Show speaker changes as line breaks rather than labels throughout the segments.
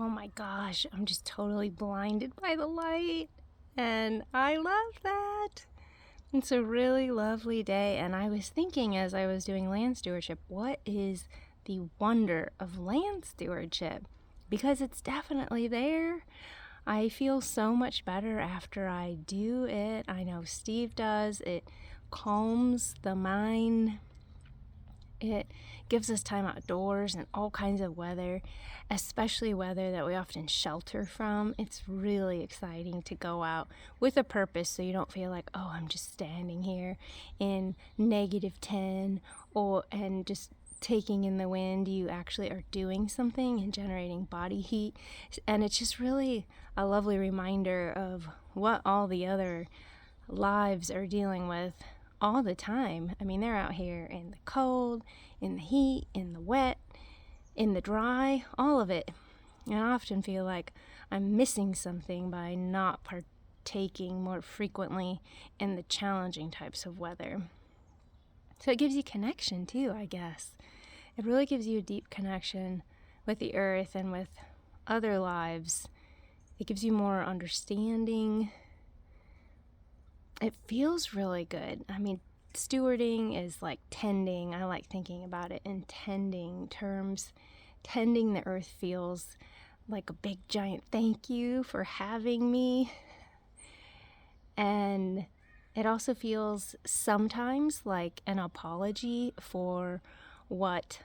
Oh my gosh, I'm just totally blinded by the light. And I love that. It's a really lovely day. And I was thinking as I was doing land stewardship, what is the wonder of land stewardship? Because it's definitely there. I feel so much better after I do it. I know Steve does. It calms the mind. It gives us time outdoors in all kinds of weather, especially weather that we often shelter from. It's really exciting to go out with a purpose so you don't feel like, oh, I'm just standing here in -10 and just taking in the wind. You actually are doing something and generating body heat. And it's just really a lovely reminder of what all the other lives are dealing with all the time. I mean, they're out here in the cold, in the heat, in the wet, in the dry, all of it. And I often feel like I'm missing something by not partaking more frequently in the challenging types of weather. So it gives you connection too, I guess. It really gives you a deep connection with the earth and with other lives. It gives you more understanding. It feels really good. I mean, stewarding is like tending. I like thinking about it in tending terms. Tending the earth feels like a big giant thank you for having me. And it also feels sometimes like an apology for what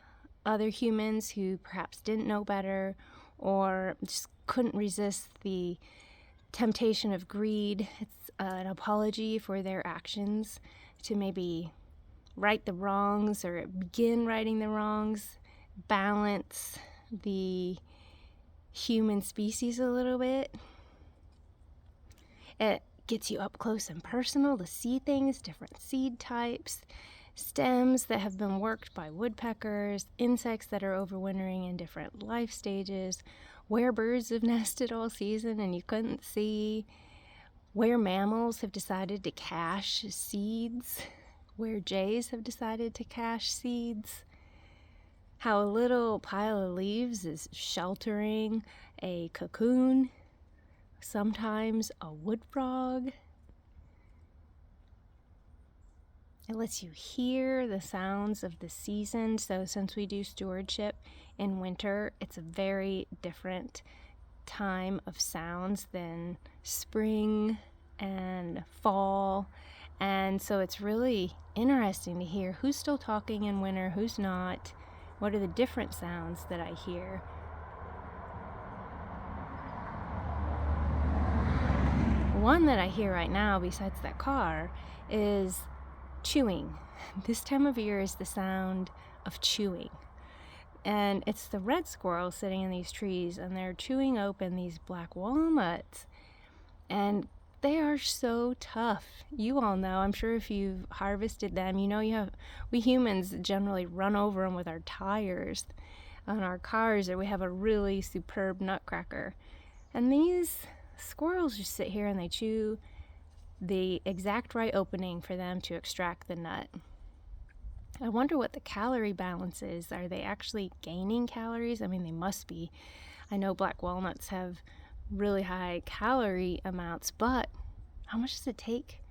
other humans who perhaps didn't know better or just couldn't resist the temptation of greed. It's an apology for their actions to maybe right the wrongs or begin righting the wrongs, balance the human species a little bit. It gets you up close and personal to see things, different seed types, stems that have been worked by woodpeckers, insects that are overwintering in different life stages, where birds have nested all season and you couldn't see, where mammals have decided to cache seeds, where jays have decided to cache seeds, how a little pile of leaves is sheltering a cocoon, sometimes a wood frog. It lets you hear the sounds of the season. So since we do stewardship in winter, it's a very different time of sounds than spring and fall. And so it's really interesting to hear who's still talking in winter, who's not. What are the different sounds that I hear? One that I hear right now, besides that car, is chewing. This time of year is the sound of chewing. And it's the red squirrels sitting in these trees, and they're chewing open these black walnuts. And they are so tough. You all know, I'm sure if you've harvested them, you know we humans generally run over them with our tires on our cars, or we have a really superb nutcracker. And these squirrels just sit here and they chew the exact right opening for them to extract the nut. I wonder what the calorie balance is. Are they actually gaining calories? I mean, they must be. I know black walnuts have really high calorie amounts, but how much does it take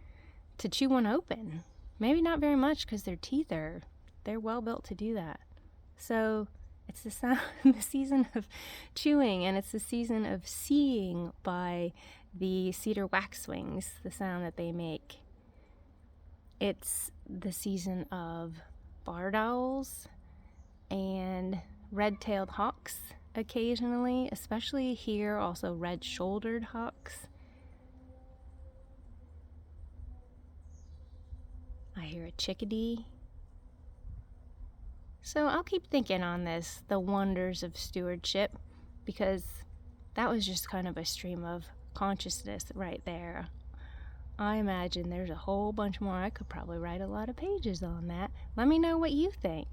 to chew one open? Maybe not very much, because their teeth they're well built to do that. So it's the season of chewing, and it's the season of seeing by the cedar waxwings, the sound that they make. It's the season of barred owls and red-tailed hawks occasionally, especially here, also red-shouldered hawks. I hear a chickadee. So I'll keep thinking on this, the wonders of stewardship, because that was just kind of a stream of consciousness right there. I imagine there's a whole bunch more. I could probably write a lot of pages on that. Let me know what you think.